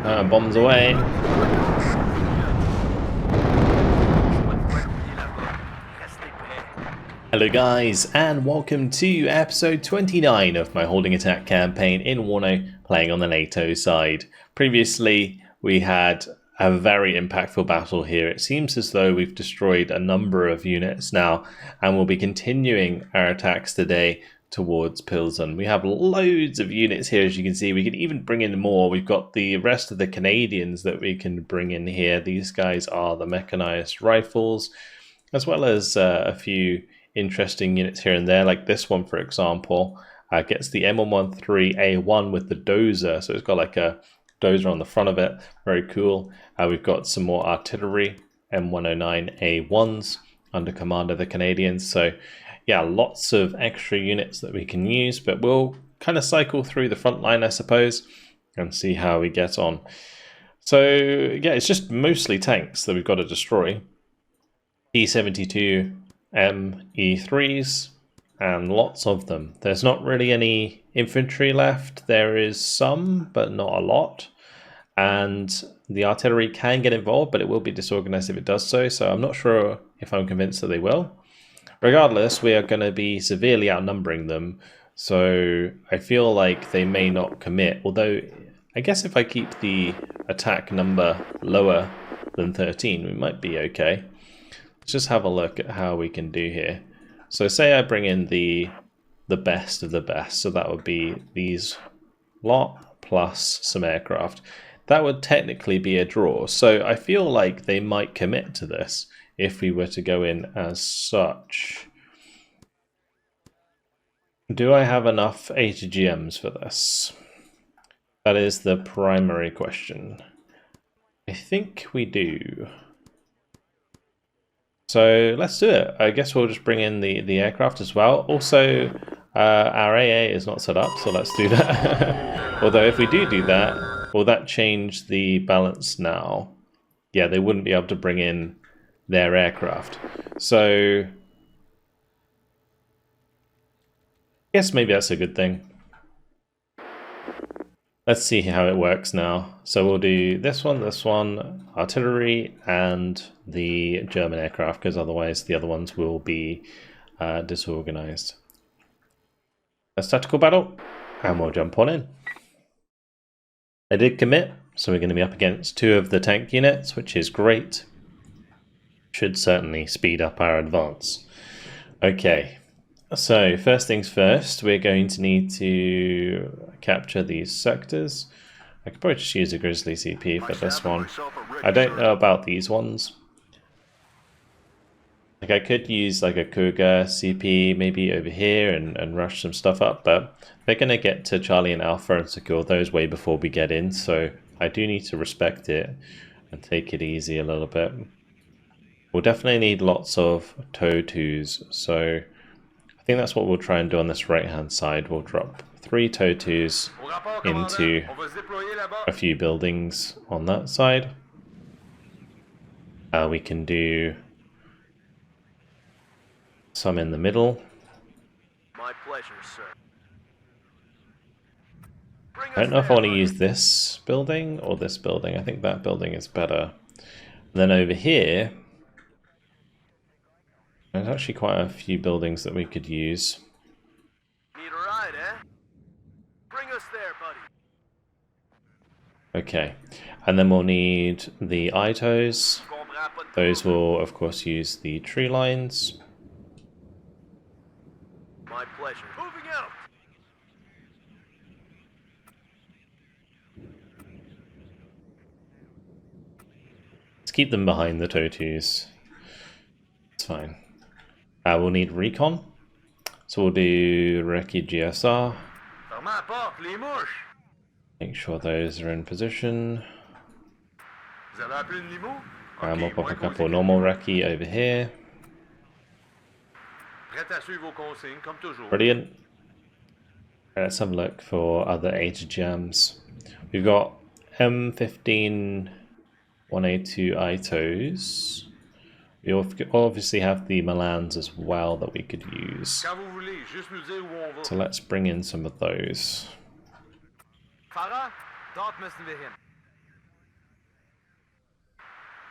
Bombs away. Hello guys, and welcome to episode 29 of my Holding Attack campaign in WARNO, playing on the NATO side. Previously, we had a very impactful battle here. It seems as though we've destroyed a number of units now, and we'll be continuing our attacks today towards Pilzen. We have loads of units here, as you can see. We can even bring in more. We've got the rest of the Canadians that we can bring in here. These guys are the mechanized rifles, as well as a few interesting units here and there, like this one, for example, gets the M113A1 with the dozer. So it's got like a dozer on the front of it. Very cool. We've got some more artillery, M109A1s, under command of the Canadians. So yeah, lots of extra units that we can use, but we'll kind of cycle through the front line, I suppose, and see how we get on. So yeah, it's just mostly tanks that we've got to destroy. T-72 ME3s, and lots of them. There's not really any infantry left. There is some, but not a lot. And the artillery can get involved, but it will be disorganized if it does so. So I'm not sure if I'm convinced that they will. Regardless, we are going to be severely outnumbering them. So I feel like they may not commit. Although, I guess if I keep the attack number lower than 13, we might be okay. Let's just have a look at how we can do here. So say I bring in the best of the best. So that would be these lot plus some aircraft. That would technically be a draw. So I feel like they might commit to this if we were to go in as such. Do I have enough ATGMs for this? That is the primary question. I think we do. So let's do it. I guess we'll just bring in the aircraft as well. Also, our AA is not set up, so let's do that. Although if we do that, will that change the balance now? Yeah, they wouldn't be able to bring in their aircraft. So I guess maybe that's a good thing. Let's see how it works now. So we'll do this one, artillery, and the German aircraft, because otherwise the other ones will be disorganized. Let's tactical battle, and we'll jump on in. I did commit, so we're going to be up against 2 of the tank units, which is great. Should certainly speed up our advance. Okay. So first things first, we're going to need to capture these sectors. I could probably just use a Grizzly CP for this one. I don't know about these ones. Like I could use like a Cougar CP maybe over here and rush some stuff up, but they're going to get to Charlie and Alpha and secure those way before we get in. So I do need to respect it and take it easy a little bit. We'll definitely need lots of TOW2s, so I think that's what we'll try and do on this right hand side. We'll drop 3 TOW2s into a few buildings on that side. We can do some in the middle. My pleasure, sir. I don't know if I want to use this building or this building. I think that building is better. And then over here, there's actually quite a few buildings that we could use. Need a ride, eh? Bring us there, buddy. Okay, and then we'll need the ITOs. Those will, of course, use the tree lines. My pleasure. Moving out. Let's keep them behind the TOW2s. It's fine. We'll need recon, so we'll do Recce GSR. Make sure those are in position. And we'll pop a couple normal Recce over here. Brilliant. Let's have a look for other ATGMs. We've got M15 1A2 ITOs. We obviously have the Milans as well that we could use. So let's bring in some of those.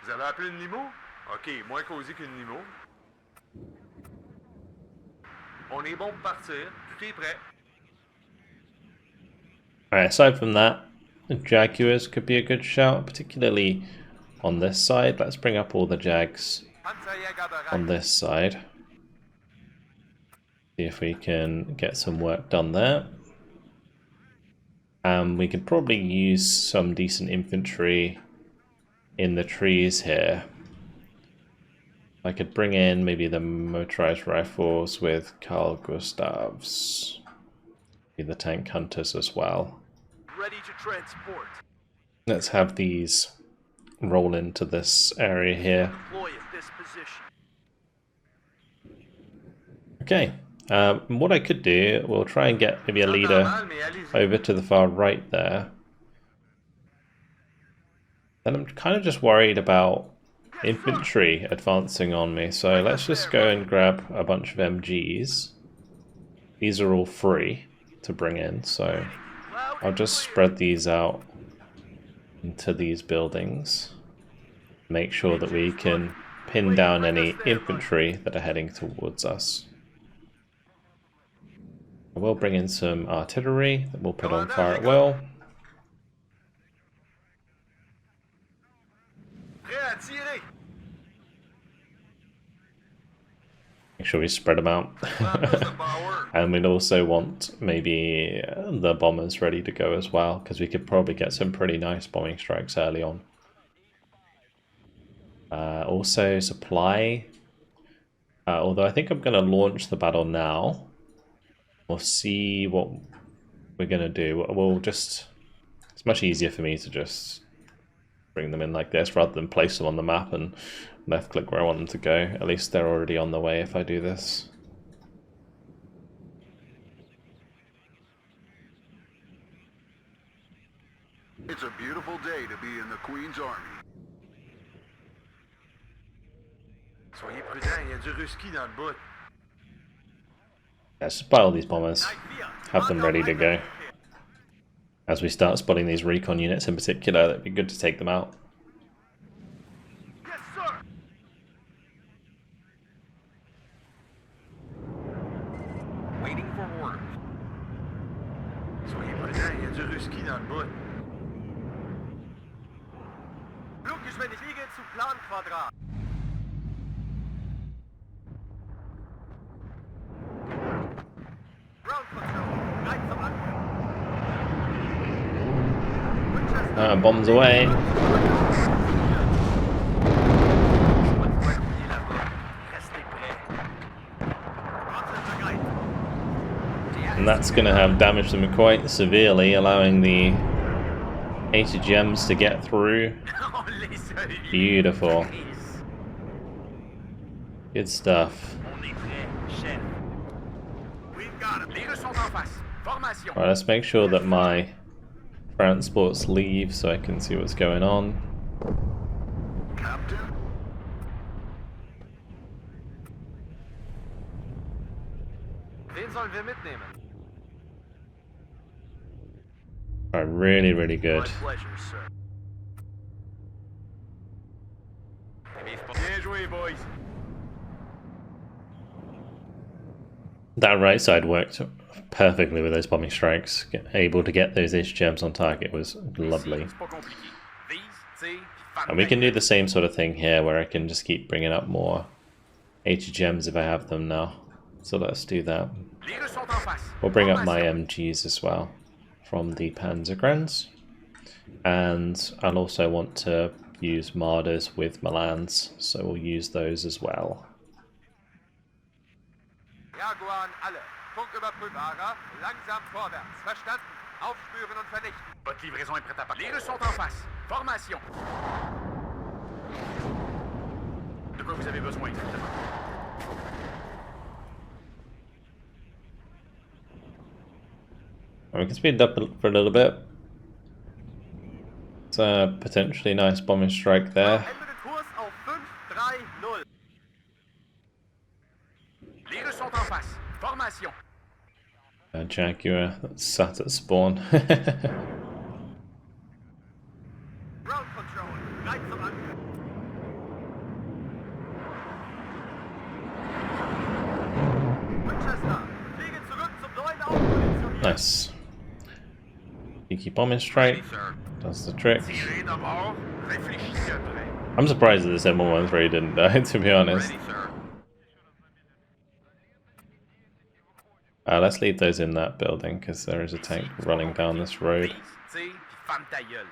Vous avez appelé une limo? Ok, moins cosy qu'une limo. On est bon pour partir. Tout est prêt. Alright, aside from that, the Jaguars could be a good shout, particularly on this side. Let's bring up all the Jags on this side. See if we can get some work done there. We could probably use some decent infantry in the trees here. I could bring in maybe the motorized rifles with Carl Gustavs. Maybe the tank hunters as well. Ready to transport. Let's have these roll into this area here. Deploy at this position. Okay. What I could do, we'll try and get maybe a leader over to the far right there. Then I'm kind of just worried about infantry advancing on me, so let's just go and grab a bunch of MGs. These are all free to bring in, so I'll just spread these out into these buildings. Make sure that we can pin down any infantry that are heading towards us. I will bring in some artillery that we'll put on fire at will. Make sure we spread them out. And we'd also want maybe the bombers ready to go as well, because we could probably get some pretty nice bombing strikes early on. Also supply. Although I think I'm going to launch the battle now. We'll see what we're going to do. We'll just... It's much easier for me to just bring them in like this rather than place them on the map and left click where I want them to go. At least they're already on the way if I do this. It's a beautiful day to be in the Queen's Army. Soyez prudents, il y a du Ruski dans le bout. Let's just buy all these bombers. Have them ready to go. As we start spotting these recon units in particular, that'd be good to take them out. Yes, sir. Waiting for orders. Soyez prudents, il y a du Ruski dans le bout. Fluggeschwindigkeit zu Planquadrat. Bombs away. And that's going to have damaged them quite severely, allowing the HDGMs to get through. Beautiful. Good stuff. Alright, let's make sure that my transports leave so I can see what's going on. Captain? Wen sollen wir mitnehmen? Alright, really, really good. My pleasure, sir. Bien joué, boys. That right side worked perfectly with those bombing strikes. Able to get those HGMs on target was lovely. And we can do the same sort of thing here where I can just keep bringing up more HGMs if I have them now. So let's do that. We'll bring up my MGs as well from the Panzergrenz. And I'll also want to use Marders with Milans, so we'll use those as well. Jaguar an alle. Funköberprüfbarer, langsam vorwärts. Verstanden? Aufspüren und vernichten. Votre livraison est prête à partir. Les Russes sont en face. Formation. De quoi vous avez besoin exactement? We can speed it up for a little bit. It's a potentially nice bombing strike there. Ende Kurs auf 5-3-0. Les Russes sont en face. Formation. A Jaguar that's sat at spawn. Ground control. Right zum Angriff. Nice. Cheeky bombing strike. Does the trick. Tirez d'abord, réfléchissez après. I'm surprised that this M113 didn't die, to be honest. Ready, sir. Let's leave those in that building, because there is a tank running down this road. Tire, puis ferme ta gueule.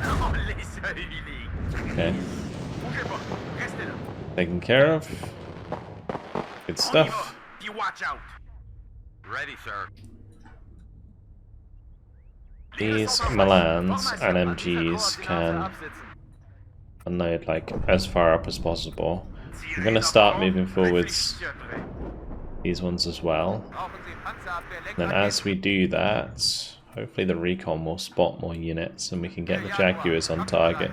Oh, laissez huiler. Okay. Bougez pas, restez là. Taken care of. Good On y va, stuff. puis watch out. Ready, sir. These Milans and MGs can unload like as far up as possible. I'm gonna start moving forwards these ones as well. Then as we do that, hopefully the recon will spot more units and we can get the Jaguars on target.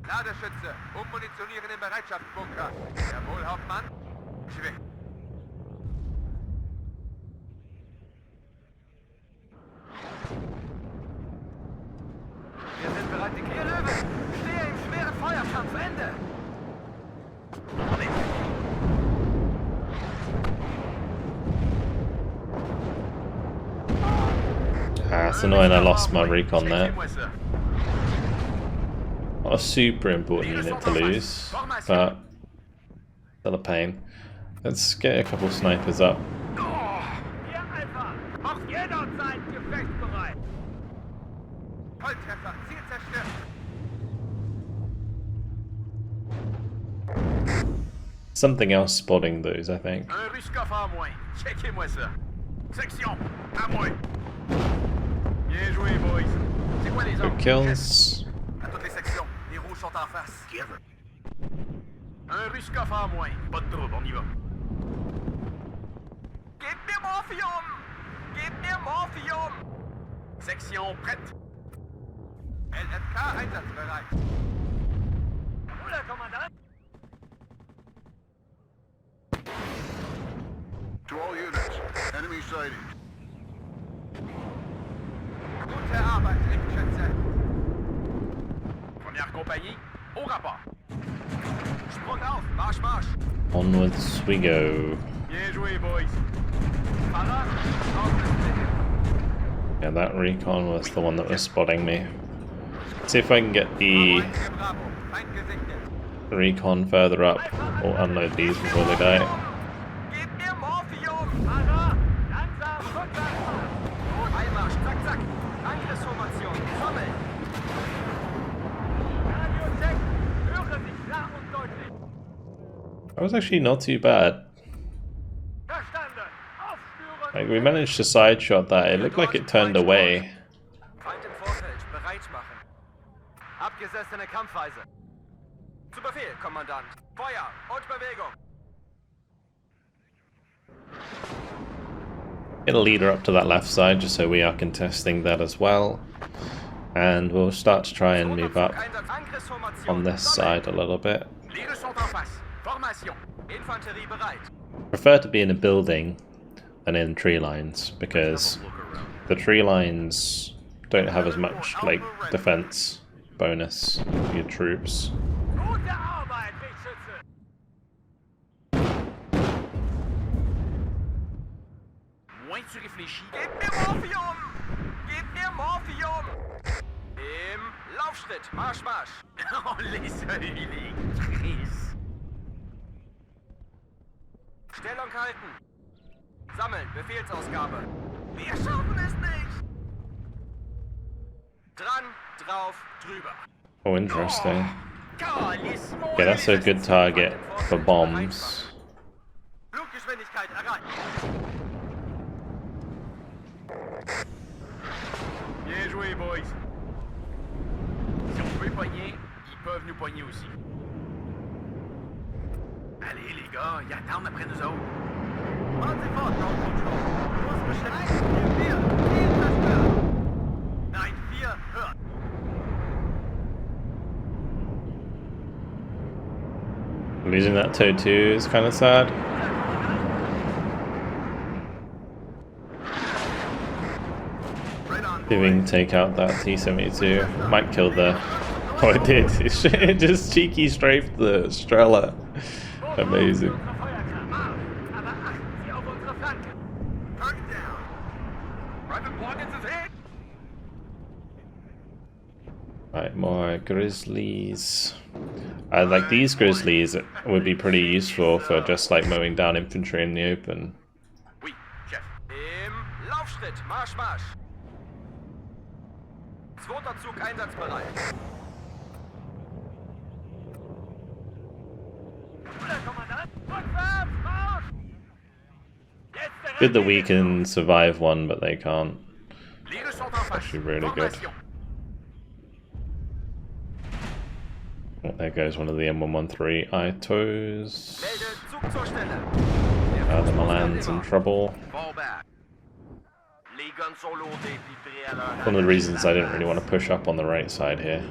Ladeschütze, ummunitionieren im Bereitschaftsbunker. Jawohl, Hauptmann. Schwing. Wir sind bereit, die Löwe. Stehe im schweren Feuerkampf. Ende. Ah, it's annoying I lost my recon there. Not a super important unit to lose, but still a pain. Let's get a couple snipers up. Volltreffer, Ziel zerstört. Something else spotting those, I think. Un Ruskov en moins. Checkez-moi ça. Section, à moins. Bien joué, boys. C'est quoi les Good autres? kills. À toutes les sections, les rouges sont en face. Un Ruskov en moins. Pas de trouble, on y va. Gib mir Morphium! Gib mir Morphium! Section prête. LFK einsatzbereit. Oder, Kommandant? To all units, enemy sighted. Gute Arbeit, Triebschütze. Première compagnie, au rapport. Sprung auf, Marsch, Marsch. Onwards we go. Bien joué, boys. Fahrer, aufgestellt. Yeah, that recon was the one that was spotting me. See if I can get the Bravo, Feind gesichtet. recon further up or unload these before they die. Gib mir Morphium! Fahrer, langsam, rückwärts. Einmarsch, zack, zack. Angriffsformation, sammeln. Radio-Check, höre Sie klar und deutlich. That was actually not too bad. Verstanden. Aufspüren. Like, we managed to side shot that. It looked like it turned away. Feind im Vorfeld, bereit machen. Abgesessene Kampfweise. Zu Befehl, Kommandant. Feuer und Bewegung. Get a leader up to that left side just so we are contesting that as well. And we'll start to try and move up on this side a little bit. Les Russes sont en face. Formation. Infanterie bereit. Prefer to be in a building than in tree lines because the tree lines don't have as much like defense bonus for your troops. Gute Arbeit, Richtschütze. Moins tu réfléchis. Gib mir Morphium! Gib mir Morphium! Im Laufschritt. Marsch, Marsch. Oh, laisse huiler. Chris. Stellung halten. Sammeln. Befehlsausgabe. Wir schaffen es nicht. Dran, drauf, drüber. Oh, interesting. Yeah, that's a good target for bombs. Fluggeschwindigkeit erreicht. Bien joué, boys. Si on peut pogner, ils peuvent nous pogner aussi. Allez, les gars, ils attendent après nous autres. Fahren Sie fort, Nordrutschloch. Du musst beschleunigen. 4, Ziel zerstört. Nein, 4, hört. Losing that toe too is kind of sad. Right on, See if we can take out that T-72. Might kill the Oh, it did. It just cheeky strafed the Strela. Amazing. Target down. Private Morgans is hit. Right, more grizzlies. Like these grizzlies would be pretty useful for just like mowing down infantry in the open. Oui, Chef. Im Laufschritt. Marsch, Marsch. Zweiter Zug einsatzbereit. Good that we can survive one, but they can't. Actually really good. Oh, there goes one of the M113 Itos. The Milan's in trouble. One of the reasons I didn't really want to push up on the right side here.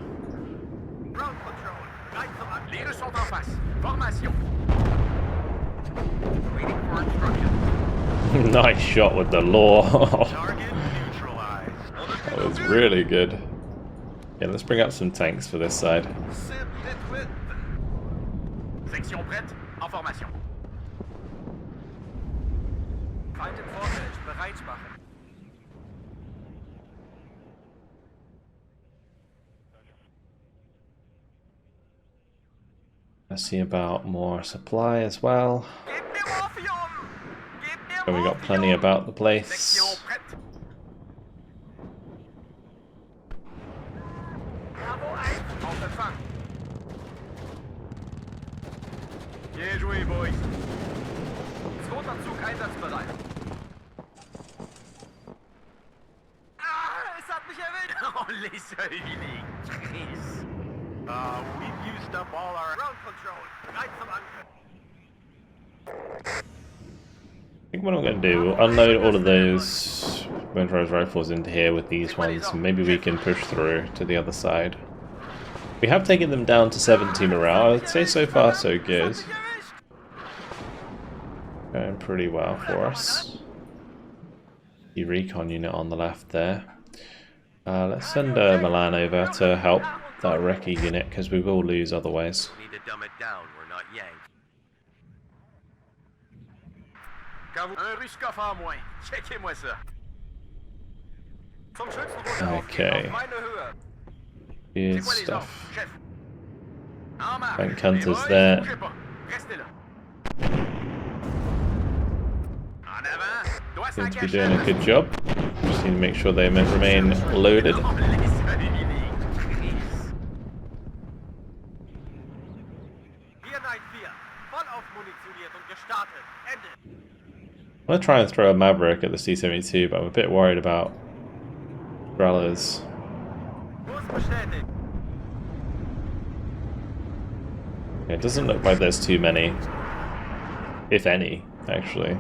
Nice shot with the law. That was really good. Yeah, let's bring up some tanks for this side. Section prête, en formation. Feind im Vorfeld, bereit machen. I see about more supply as well. And we got plenty about the place. Bien joué, boys. Zweiter Zug einsatzbereit. Ah, es hat mich erwischt. Oh, laissez liegen. We've used up all our Ground control. Bereit zum Angriff. I think what I'm going to do, we'll unload all of those motorized rifles into here with these ones, and maybe we can push through to the other side. We have taken them down to 70 morale. I would say so far so good. Going pretty well for us. The recon unit on the left there. Let's send Milan over to help that recce unit, because we will lose otherwise. Need to dumb it down, we're not yanked. Un russe coffre en moins. Checkez-moi ça. Zum Schützenbutter Okay. auf meine Höhe. Good C'est quoi les ordres, stuff. chef? En marche. Bank Hunters Les boys, there. bougez pas. Restez là. En avant. Doit Seem to be s'encacher. doing a good job. Just need to make sure they remain loaded. Oh, laissez liegen. I'm going to try and throw a Maverick at the C-72, but I'm a bit worried about Strellas. Yeah, it doesn't look like there's too many, if any, actually.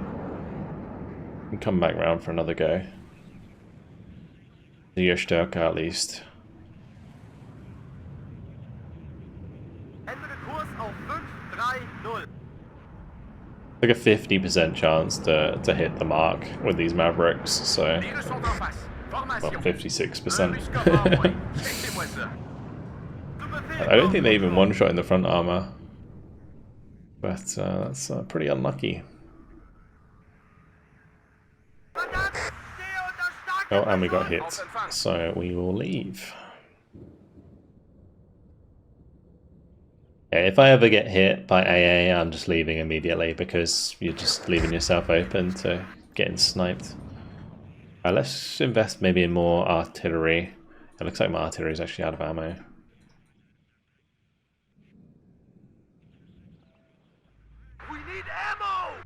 We can come back round for another go. The Stärke at least. Like a 50% chance to hit the mark with these Mavericks, so well, 56%. I don't think they even one-shot in the front armor, but that's pretty unlucky. Oh, and we got hit, so we will leave. Yeah, if I ever get hit by AA, I'm just leaving immediately, because you're just leaving yourself open to getting sniped. Let's invest maybe in more artillery. It looks like my artillery is actually out of ammo. We need ammo.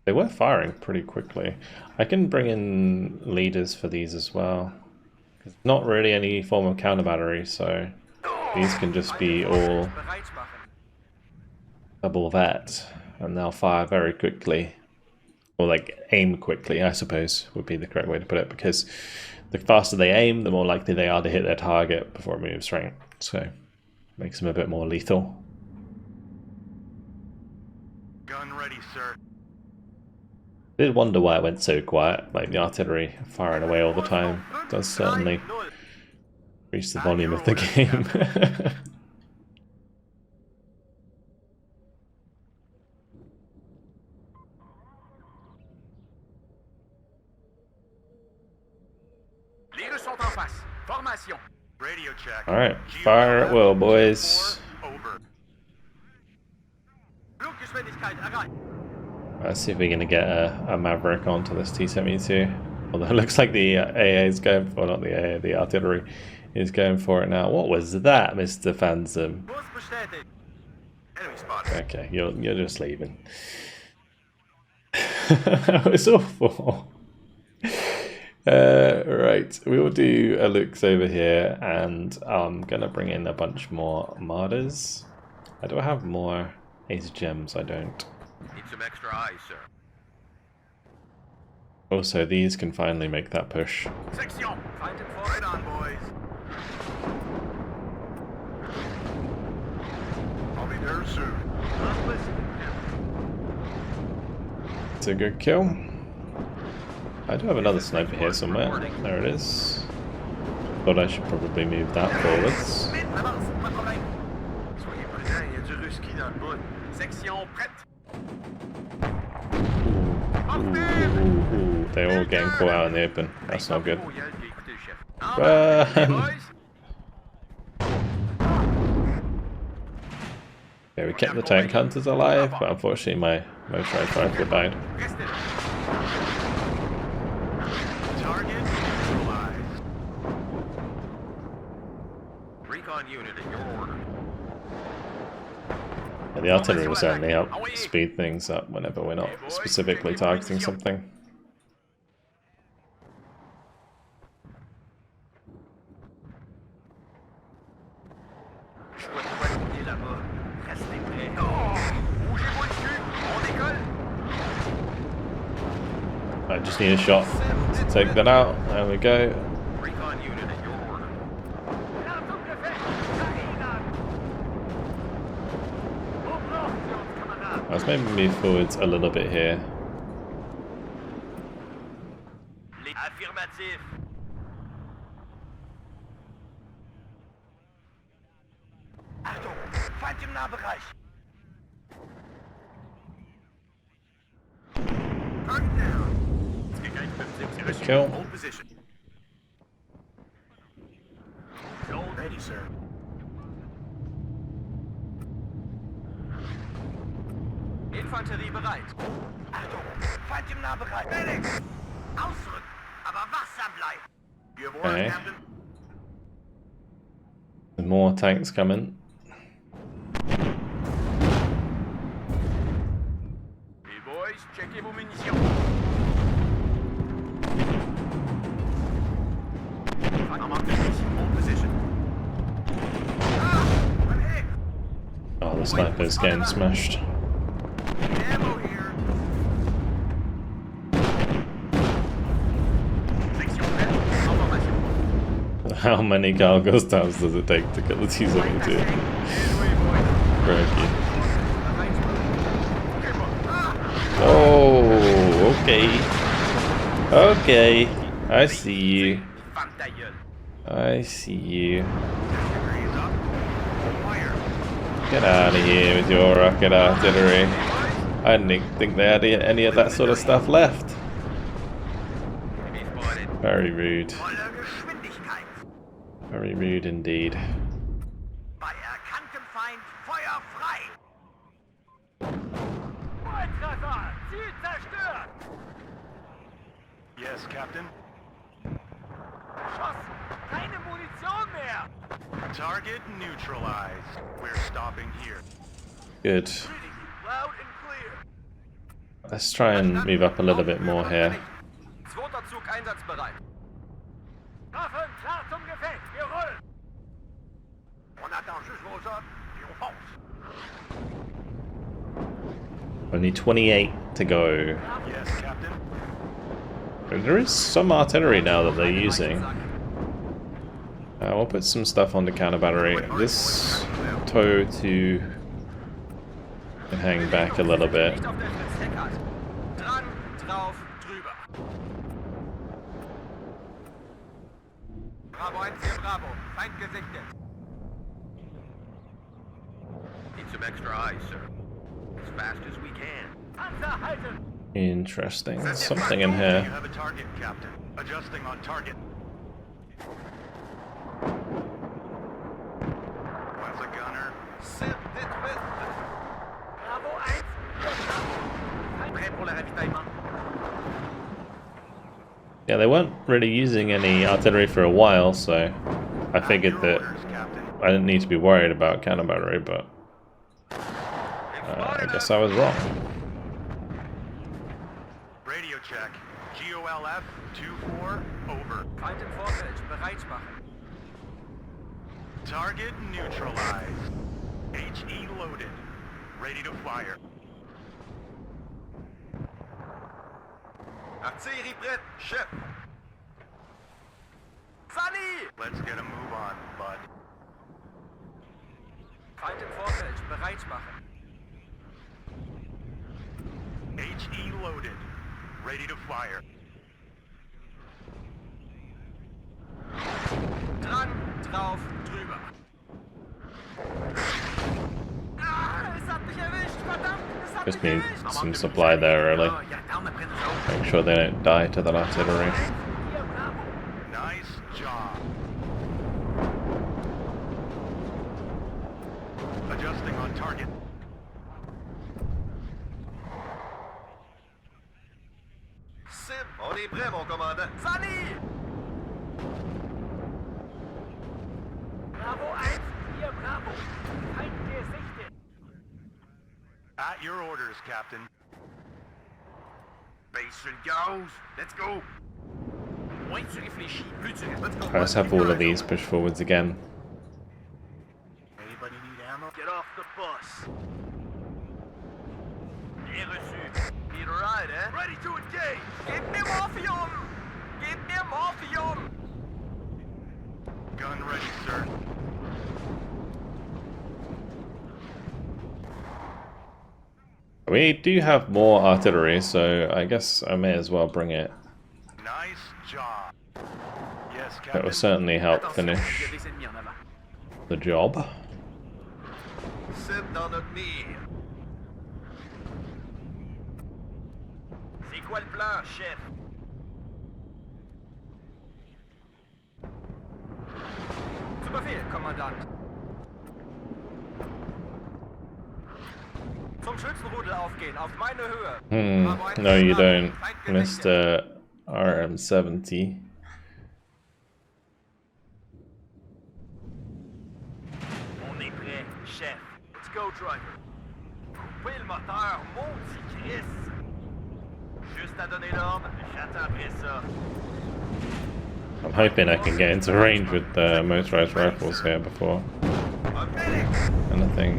They were firing pretty quickly. I can bring in leaders for these as well. There's not really any form of counter battery, so these can just be all double that, and they'll fire very quickly. Or like aim quickly, I suppose would be the correct way to put it, because the faster they aim, the more likely they are to hit their target before it moves right. So makes them a bit more lethal. gun ready, sir. I did wonder why it went so quiet, like the artillery firing away all the time. Does certainly Increase the volume of the game. Les Russes sont en face. Formation. Radio check. Alright, fire at will, boys. Over. Fluggeschwindigkeit erreicht. Let's see if we're going to get a Maverick onto this T-72. Although it looks like the AA is going for, not the AA, the artillery is going for it now. What was that, Mr. Phantom? Kurs bestätigt. Enemy spotted. Okay, you're just leaving. That was awful. Right, we will do a looks over here, and I'm gonna bring in a bunch more martyrs. Do I have more ace gems? I don't. Need some extra eyes, sir. Also, these can finally make that push. Section. Find him for Right on, boys. I'll be there soon. It's a good kill. I do have another sniper here somewhere. There it is. Thought I should probably move that forwards. Avance, pas de problème. Soyez prudents, il y a du ruski dans le bout. Section prête. Ooh, they're all getting caught out in the open. That's not good. Run! Okay, we kept the tank hunters alive, but unfortunately my motorized rifle died. Target neutralized. Recon unit at your order. And the artillery will certainly help speed things up whenever we're not specifically targeting something. I just need a shot to take that out. There we go. Recon unit at your order. Let's maybe move forwards a little bit here. Affirmatif. Achtung, Feind im Nahbereich. Target down. Good kill. Hold position. Ready, sir. Infanterie bereit. Achtung, Feind im Nahbereich. Medic! Ausrücken, aber wachsam bleiben. You have orders, Okay. Captain. There's more tanks coming. Hey boys, checkez vos munitions. I'm on position. Hold position. I'm hit. Oh, the sniper's getting smashed. Ammo here. Section prête. En formation. How many gargoyle stabs does it take to kill the T-72? Crikey. Oh, okay. Okay. I see you. Femme ta gueule. I see you. Degrees up. Fire. Get out of here with your rocket artillery. I didn't think they had any of that sort of stuff left. Enemy spotted. Very rude. Volle Geschwindigkeit. Very rude indeed. Bei erkanntem Feind Feuer frei. Volltreffer! Ziel zerstört! Yes, Captain. Schossen! Keine Munition mehr! Target neutralized. We're stopping here. Good. Reading loud and clear. Let's try and move up a little bit more here. Zweiter Zug einsatzbereit. Waffen klar zum Gefecht! Wir rollen! On attend juste vos ordres et on fonce. Only 28 to go. Yes, Captain. There is some artillery now that they're using. We'll put some stuff on the counter battery. This tow to hang back a little bit. Nicht auf der Fritz-Deckkarte. Dran, drauf, drüber. Bravo 1 hier, Bravo. Feind gesichtet. Need some extra eyes, sir. As fast as we can. Panzer halten! Interesting. There's something in here. You have a target, Captain. Adjusting on target. What's a gunner? Cheb détruite! Bravo 1! Prêt pour le ravitaillement. Yeah, they weren't really using any artillery for a while, so I figured that I didn't need to be worried about cannon battery, but I guess I was wrong. Radio check. GOLF 2-4, over. Feind im Vorfeld, bereit machen. Target neutralized. HE loaded. Ready to fire. Artillerie prête, Cheb! Sally! Let's get a move on, bud. Feind im Vorfeld, bereit machen. HE loaded. Ready to fire. Dran, drauf, drüber. Ah, es hat mich erwischt, verdammt! Es hat Just mich need erwischt! some supply there, really. Make sure they don't die to that artillery. Hier, Bravo! Nice job. Adjusting on target. Cheb, on est prêt, mon commandant. Sally! Bravo 1, hier, Bravo. Feind gesichtet. At your orders, Captain. Base and goes. Let's go. Moins tu réfléchis, plus tu restes. Let's go. Let's have all of these push forwards again. Anybody need ammo? Get off the bus. Bien reçu. Need a ride, eh? Ready to engage. Gib mir Morphium! Gib mir Morphium! Gun ready, sir. We do have more artillery, so I guess I may as well bring it. Nice job. Yes, That Captain. will certainly help Attention, il y a finish des ennemis en avant. the job. Cheb dans notre mire. C'est quoi le plan, chef? Zu Befehl, Kommandant. Zum Schützenrudel aufgehen, auf meine Höhe. Bravo 1, No, you Bravo. don't, Feind gesichtet. Mr. RM70. On est prêt, chef. Let's go, driver. Coupez le moteur, maudit Chris. Juste à donner l'ordre, j'attends après ça. I'm hoping I can get into range with the motorized rifles here before Un medic! anything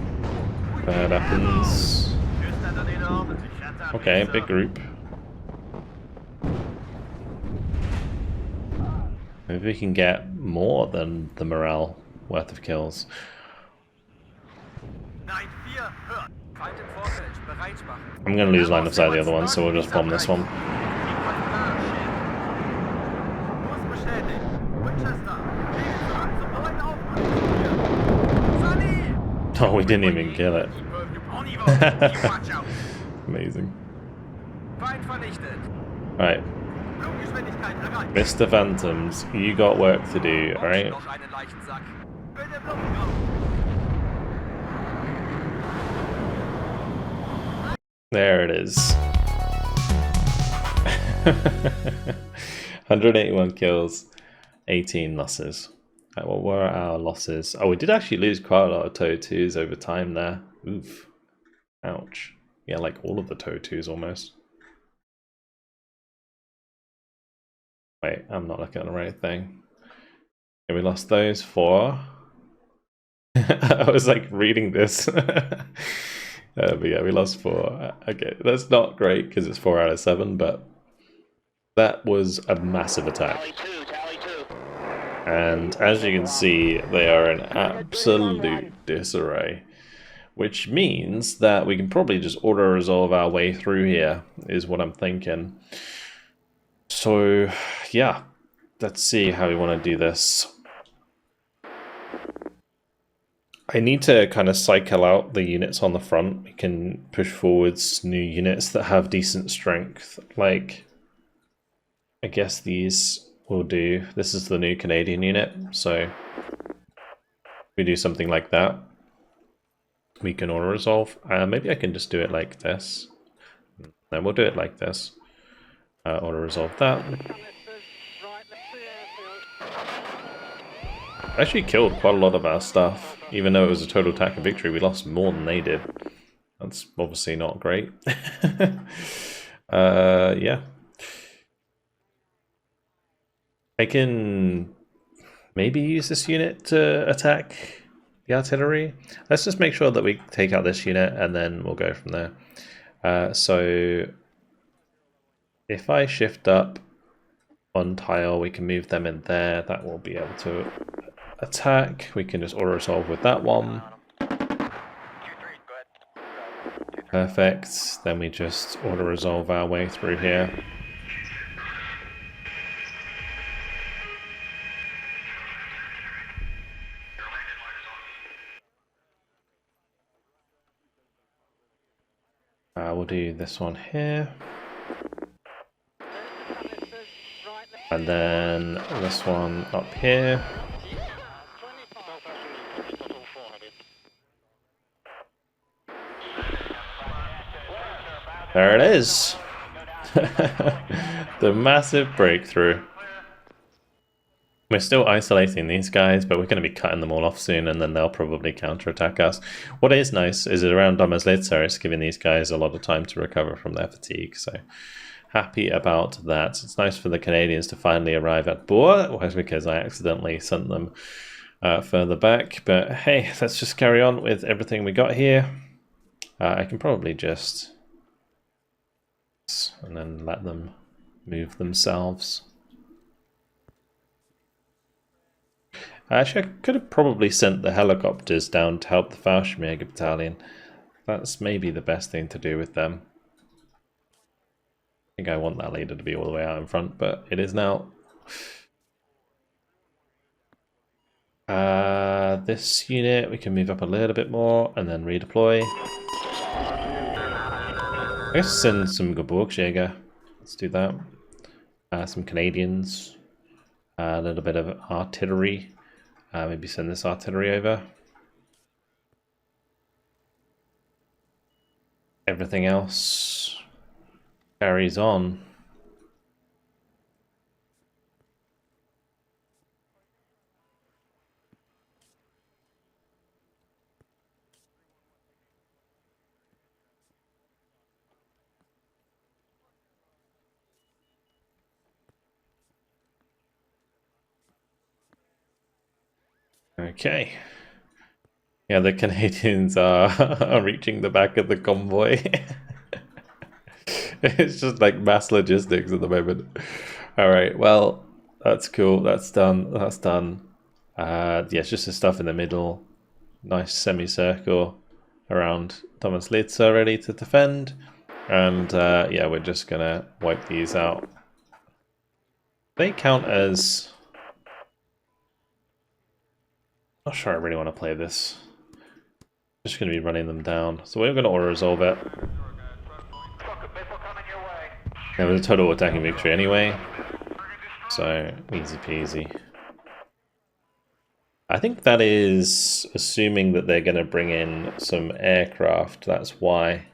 bad happens. Juste à donner l'ordre, j'attends après Okay, ça. big group. Maybe we can get more than the morale worth of kills. 9-4, hört. Feind im Vorfeld, bereit machen. I'm gonna lose line of sight of the other one, so we'll just bomb this one. Kurs bestätigt. Winchester, Pilzen zum neuen Aufmarsch. Sally! Oh, we didn't even kill it. On y va. Watch out. Amazing. Feind vernichtet. Right, Fluggeschwindigkeit erreicht. Mr. Phantoms, you got work to do, alright? Noch einen Leichensack. Bitte Luftkampf. There it is. 181 kills, 18 losses. Right, what were our losses? Oh, we did actually lose quite a lot of TOW 2s over time there. Oof. Ouch. Yeah, like all of the TOW 2s almost. Wait, I'm not looking at the right thing. Okay, we lost those 4. I was like reading this. But yeah, we lost 4. Okay, that's not great because it's 4 out of 7, but that was a massive attack. Tally two. And as you can see, they are in absolute disarray. Which means that we can probably just auto-resolve our way through here, is what I'm thinking. So, yeah, let's see how we want to do this. I need to kind of cycle out the units on the front. We can push forwards new units that have decent strength. Like, I guess these will do. This is the new Canadian unit, so we do something like that. We can auto resolve. Maybe I can just do it like this. Then we'll do it like this. Auto resolve that. Actually killed quite a lot of our stuff. Even though it was a total attack and victory, we lost more than they did. That's obviously not great. Yeah. I can maybe use this unit to attack the artillery. Let's just make sure that we take out this unit and then we'll go from there. So if I shift up one tile, we can move them in there. That will be able to attack. We can just auto resolve with that one. Perfect. Then we just auto resolve our way through here. We'll do this one here. And then this one up here. There it is. The massive breakthrough. We're still isolating these guys, but we're going to be cutting them all off soon, and then they'll probably counterattack us. What is nice is that around Domažlice, it's giving these guys a lot of time to recover from their fatigue, so happy about that. It's nice for the Canadians to finally arrive at Bor, because I accidentally sent them further back, but hey, let's just carry on with everything we got here. I can probably just... and then let them move themselves. Actually, I could have probably sent the helicopters down to help the Fallschirmjäger battalion. That's maybe the best thing to do with them. I think I want that leader to be all the way out in front, but it is now. This unit, we can move up a little bit more and then redeploy. I guess send some Geburgsjäger. Let's do that. Some Canadians. A little bit of artillery. Maybe send this artillery over. Everything else carries on. Okay. Yeah, the Canadians are reaching the back of the convoy. It's just like mass logistics at the moment. Alright, well, that's cool. That's done. That's done. Yeah, it's just the stuff in the middle. Nice semicircle around Domažlice ready to defend. And yeah, we're just going to wipe these out. They count as... Not sure I really want to play this. I'm just going to be running them down. So we're going to auto-resolve it. There was a total attacking victory anyway. So, easy peasy. I think that is assuming that they're going to bring in some aircraft. That's why.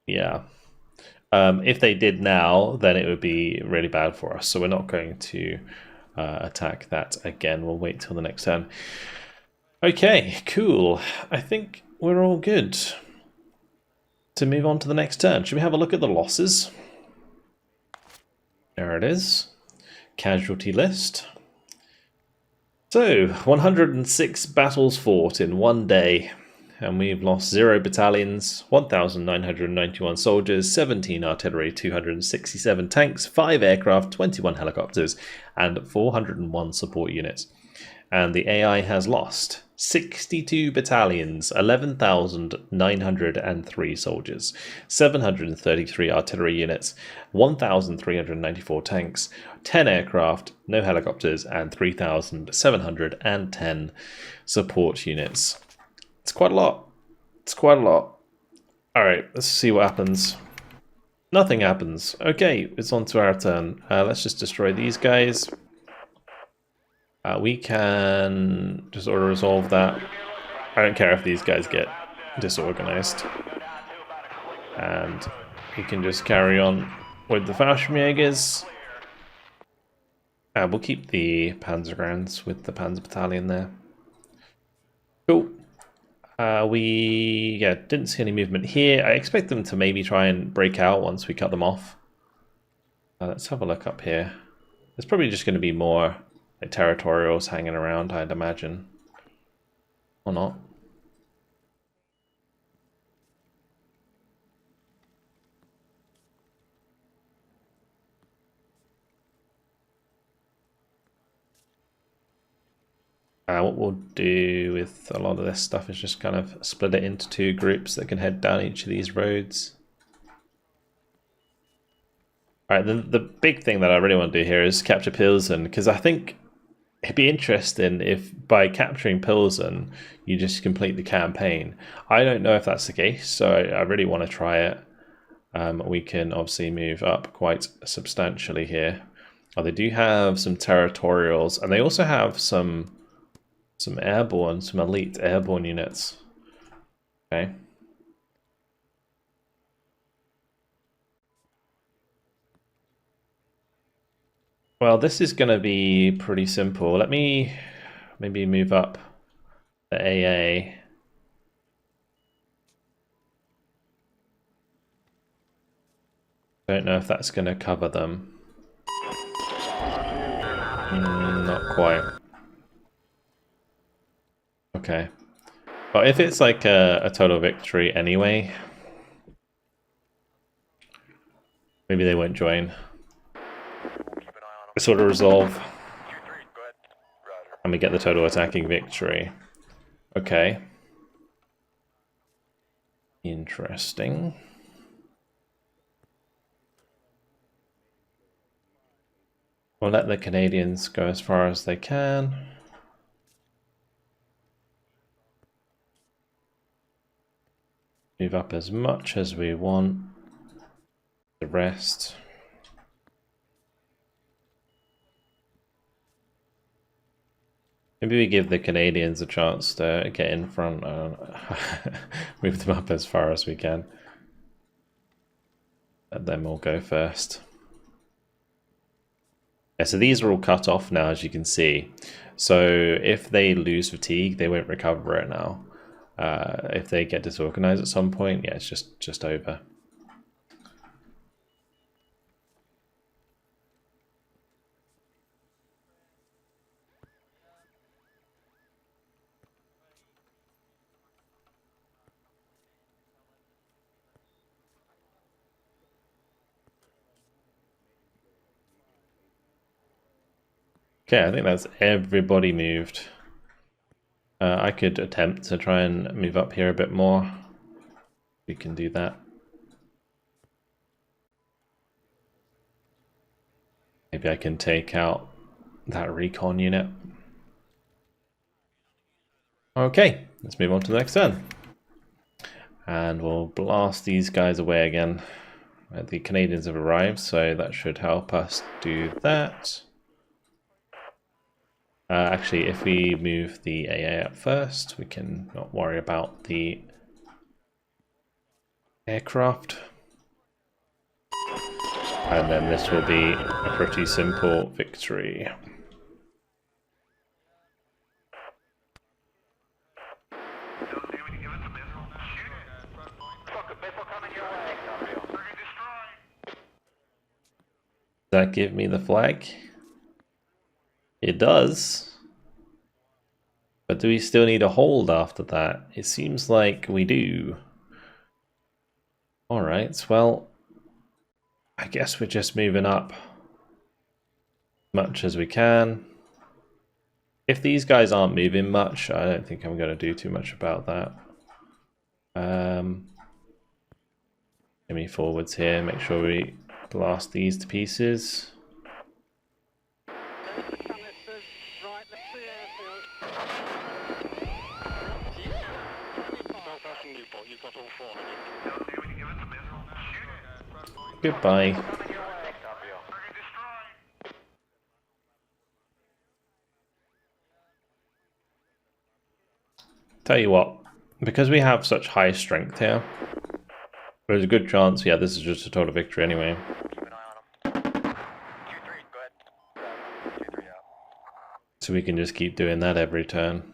Yeah. If they did now, then it would be really bad for us. So we're not going to... attack that again. We'll wait till the next turn. Okay, cool. I think we're all good to move on to the next turn. Should we have a look at the losses? There it is. Casualty list. So, 106 battles fought in one day. And we've lost 0 battalions, 1,991 soldiers, 17 artillery, 267 tanks, 5 aircraft, 21 helicopters, and 401 support units. and the AI has lost 62 battalions, 11,903 soldiers, 733 artillery units, 1,394 tanks, 10 aircraft, no helicopters, and 3,710 support units. It's quite a lot. It's quite a lot. Alright, let's see what happens. Nothing happens. Okay, it's on to our turn. Let's just destroy these guys. We can just auto-resolve that. I don't care if these guys get disorganized. And we can just carry on with the Fallschirmjägers. We'll keep the Panzergrounds with the Panzer Battalion there. Cool. We didn't see any movement here. I expect them to maybe try and break out once we cut them off. Let's have a look up here. There's probably just going to be more like territorials hanging around, I'd imagine. Or not. What we'll do with a lot of this stuff is just kind of split it into two groups that can head down each of these roads. Alright, the big thing that I really want to do here is capture Pilzen, because I think it'd be interesting if by capturing Pilzen you just complete the campaign. I don't know if that's the case, so I really want to try it. We can obviously move up quite substantially here. Oh, they do have some territorials, and they also have some airborne, some elite airborne units. Okay. Well, this is going to be pretty simple. Let me maybe move up the AA. Don't know if that's going to cover them. Not quite. Okay. But if it's like a total victory anyway, maybe they won't join. Sort of resolve. And we get the total attacking victory. Okay. Interesting. We'll let the Canadians go as far as they can. Move up as much as we want. The rest. Maybe we give the Canadians a chance to get in front. Move them up as far as we can. Let them all go first. Yeah, so these are all cut off now, as you can see. So if they lose fatigue, they won't recover it now. If they get disorganized at some point, yeah, it's just over. Okay, I think that's everybody moved. I could attempt to try and move up here a bit more. We can do that. Maybe I can take out that recon unit. Okay, let's move on to the next turn. And we'll blast these guys away again. The Canadians have arrived, so that should help us do that. Actually, if we move the AA up first, we can not worry about the aircraft. And then this will be a pretty simple victory. Does that give me the flag? It does. But do we still need a hold after that? It seems like we do. Alright, well, I guess we're just moving up as much as we can. if these guys aren't moving much, I don't think I'm going to do too much about that. Get me forwards here, make sure we blast these to pieces. Goodbye. Tell you what, because we have such high strength here, there's a good chance, yeah, this is just a total victory anyway. Keep an eye on him. 2-3, go ahead. 2-3, yeah. So we can just keep doing that every turn.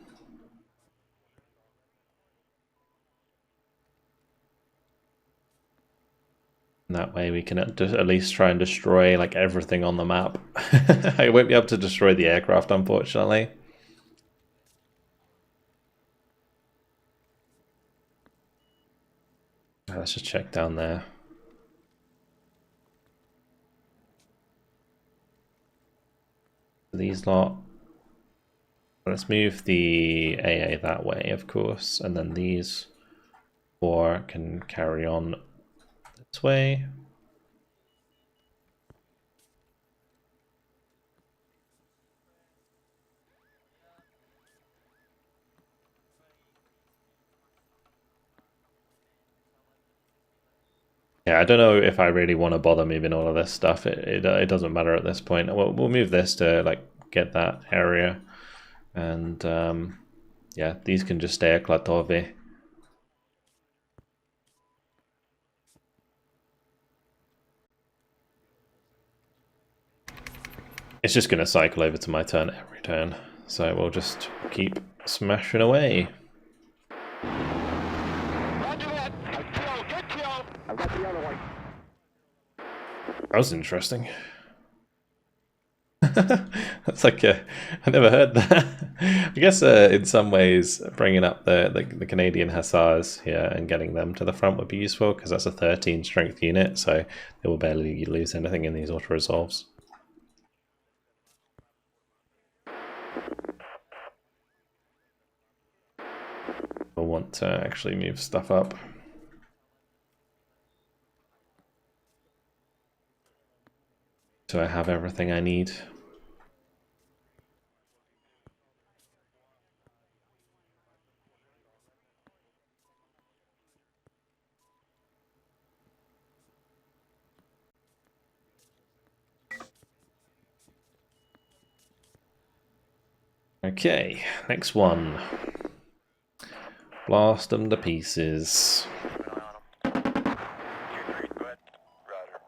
And that way we can at least try and destroy like everything on the map. I won't be able to destroy the aircraft, unfortunately. Let's just check down there. These lot. Let's move the AA that way, of course, and then these four can carry on this way. Yeah, I don't know if I really want to bother moving all of this stuff. It doesn't matter at this point. We'll move this to like get that area, and yeah, these can just stay at Klatovi. It's just going to cycle over to my turn every turn, so we'll just keep smashing away. That was interesting. That's like I never heard that. I guess in some ways bringing up the Canadian Hussars here and getting them to the front would be useful, because that's a 13 strength unit, so they will barely lose anything in these auto resolves. We'll want to actually move stuff up. So I have everything I need. Okay, next one. Blast them to pieces. Keep an eye on him. 2-3, go ahead. Roger.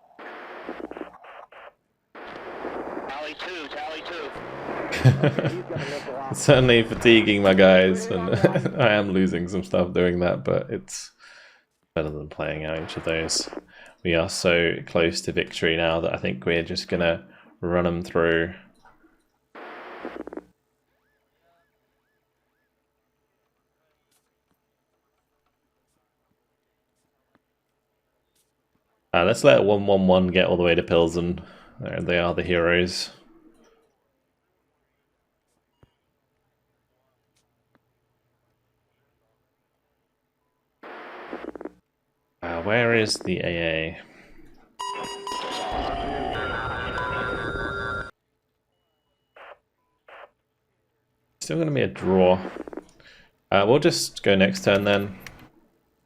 Tally two. It's certainly fatiguing my guys, and I am losing some stuff doing that, but it's better than playing out each of those. We are so close to victory now that I think we're just gonna run them through. Let's let 111 get all the way to Pilzen. There they are, the heroes. Where is the AA? Still going to be a draw. We'll just go next turn then.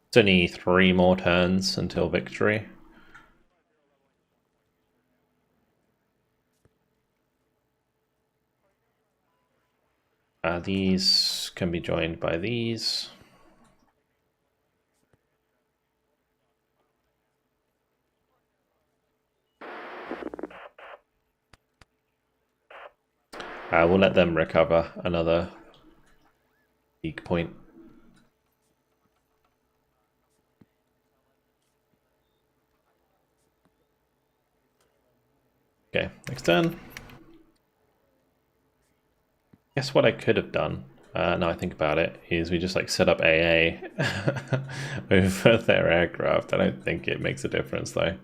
It's only 3 more turns until victory. These can be joined by these. We'll let them recover another weak point. Okay, next turn. Guess what I could have done, now I think about it, is we just like set up AA over their aircraft. I don't think it makes a difference though.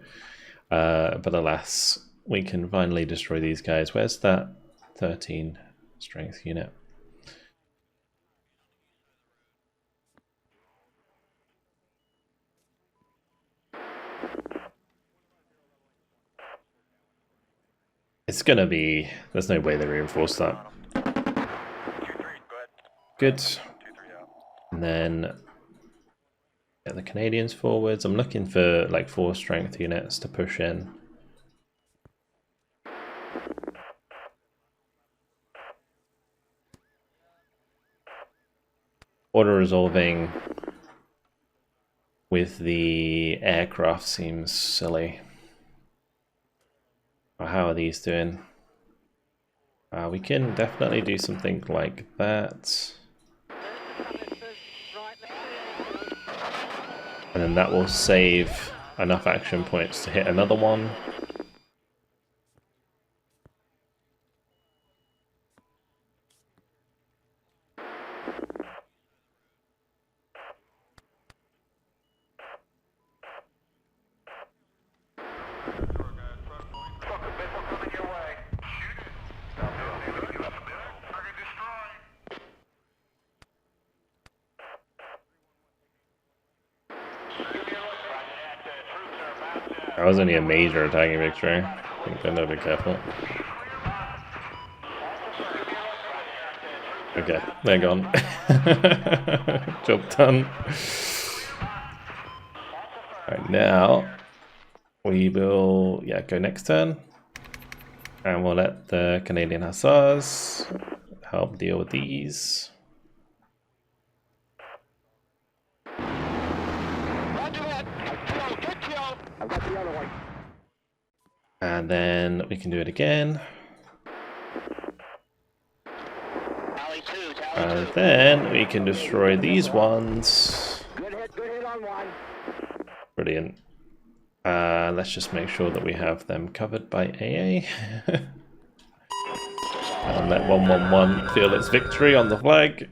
But alas, we can finally destroy these guys. Where's that 13 strength unit? it's gonna be... There's no way they reinforce that. Good. And then get the Canadians forwards. I'm looking for like 4 strength units to push in. Auto resolving with the aircraft seems silly. How are these doing? We can definitely do something like that. And then that will save enough action points to hit another one. That was only a major attacking victory. I think they're not be careful. Okay, they're gone. Job done. Alright, now we will go next turn. And we'll let the Canadian Hussars help deal with these. And then we can do it again. And then we can destroy these ones. Good hit on one. Brilliant. Let's just make sure that we have them covered by AA. And let 111 feel its victory on the flag.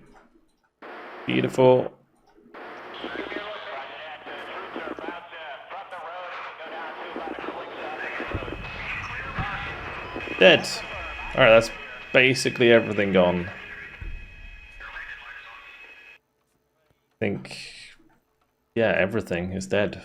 Beautiful. Dead. Alright, that's basically everything gone. I think, yeah, everything is dead.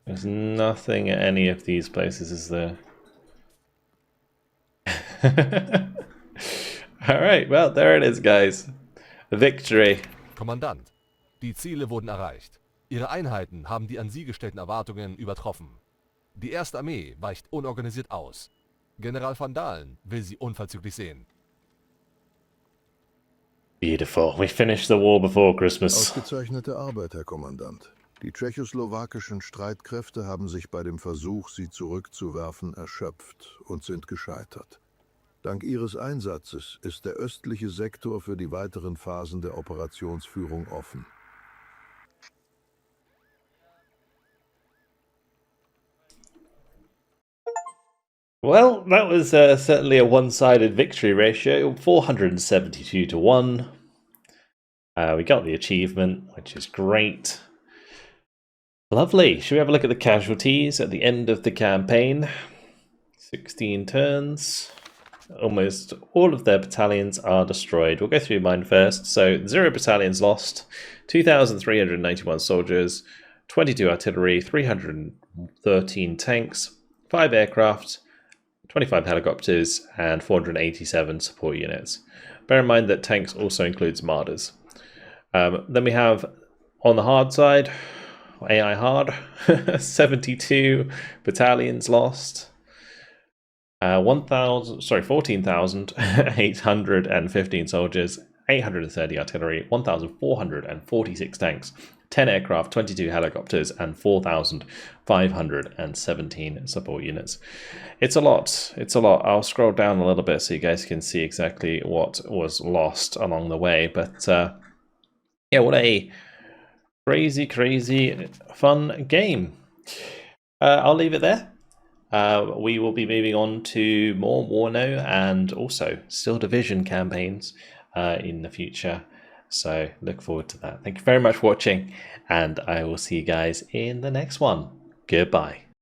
There's nothing at any of these places, is there? Alright, well, there it is, guys. Victory. Kommandant, die Ziele wurden erreicht. Ihre Einheiten haben die an Sie gestellten Erwartungen übertroffen. Die erste Armee weicht unorganisiert aus. General van Dalen will Sie unverzüglich sehen. Beautiful. We finished the war before Christmas. Ausgezeichnete Arbeit, Herr Kommandant. Die tschechoslowakischen Streitkräfte haben sich bei dem Versuch, sie zurückzuwerfen, erschöpft und sind gescheitert. Dank Ihres Einsatzes ist der östliche Sektor für die weiteren Phasen der Operationsführung offen. Well, that was certainly a one-sided victory ratio, 472 to 1. We got the achievement, which is great. Lovely. Should we have a look at the casualties at the end of the campaign? 16 turns. Almost all of their battalions are destroyed. We'll go through mine first. So 0 battalions lost, 2,391 soldiers, 22 artillery, 313 tanks, 5 aircraft, 25 helicopters, and 487 support units. Bear in mind that tanks also includes Marders. Then we have, on the hard side, AI hard, 72 battalions lost. 14,815 soldiers, 830 artillery, 1,446 tanks, 10 aircraft, 22 helicopters, and 4,517 support units. It's a lot. It's a lot. I'll scroll down a little bit so you guys can see exactly what was lost along the way. But yeah, what a crazy, crazy fun game. I'll leave it there. We will be moving on to more WARNO and also Still Division campaigns in the future. So look forward to that. Thank you very much for watching, and I will see you guys in the next one. Goodbye.